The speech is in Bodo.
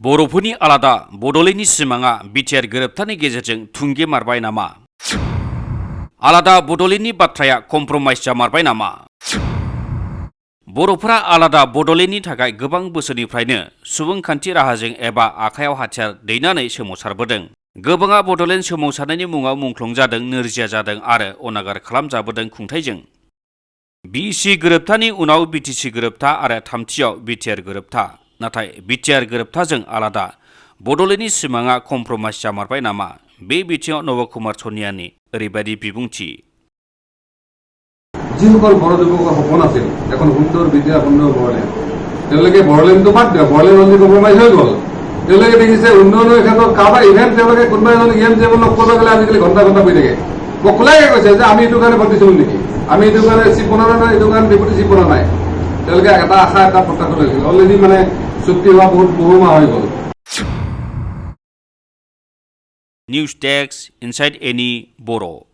बर'फोरनि आलादा बड'लेण्डनि सिमाङा बिटिआर गोरोबथानि गेजेरजों थुंगे मारबाय नामा? आलादा बड'लेण्डनि बाथ्राया कमप्रमाइज जामारबाय नामा? बर'फोरा आलादा बड'लेण्डनि थाखाय गोबां बोसोरनिफ्रायनो सुबुंखान्थि राहाजों एबा आखायाव हाथियार दैनानै सोमावसारबोदों। गोबाङा बड'लेण्ड सोमावसारनायनि मुङाव मुंख्लं जादों, नोरजिया जादों आरो अनागार खालामजाबोदों खुंथाइजों। बिसि गोरोबथानि उनाव बिटिसि गोरोबथा आरो थामथियाव बिटिआर गोरोबथा। नाथाय बिटिआर गोरोबथाजों आलादा बड'लेण्डनि सिमाङा कमप्रमाइज जामारबाय नामा? बे बिथिङाव नब कुमार सनियानि ओरैबायदि बिबुंथि। যিসকল বড়ো যুৱকৰ সপোন আছিল এখন সুন্দৰ বিদ্যাপূৰ্ণ বড়োলেণ্ড, তেওঁলোকে বড়োলেণ্ডটো বাদ দিয়ে, বড়োলেণ্ড অলৰেডি কম্প্ৰমাইজ হৈ গ'ল। তেওঁলোকে দেখিছে উন্নয়নৰ ক্ষেত্ৰত কাৰোবাৰ ইভেণ্ট তেওঁলোকে কোনোবা এজন ইএম টেবুলক কৰিব গ'লে আজিকালি ঘণ্টা ঘণ্টা বহি থাকে। মই খোলাকে কৈছে যে আমি এইটো কাৰণে ভোট দিছিলোঁ নেকি, আমি এইটো কাৰণে চিফ বনা নাই, এইটো কাৰণে ডেপুটি চিফ বনা নাই। তেওঁলোকে এটা আশা এটা প্ৰত্যাশা কৰিছিল, অলৰেডি মানে চুক্তি হোৱা বহু মাহ হৈ গ'ল। নিউজ ডেস্ক ইনসাইড এনি बर'।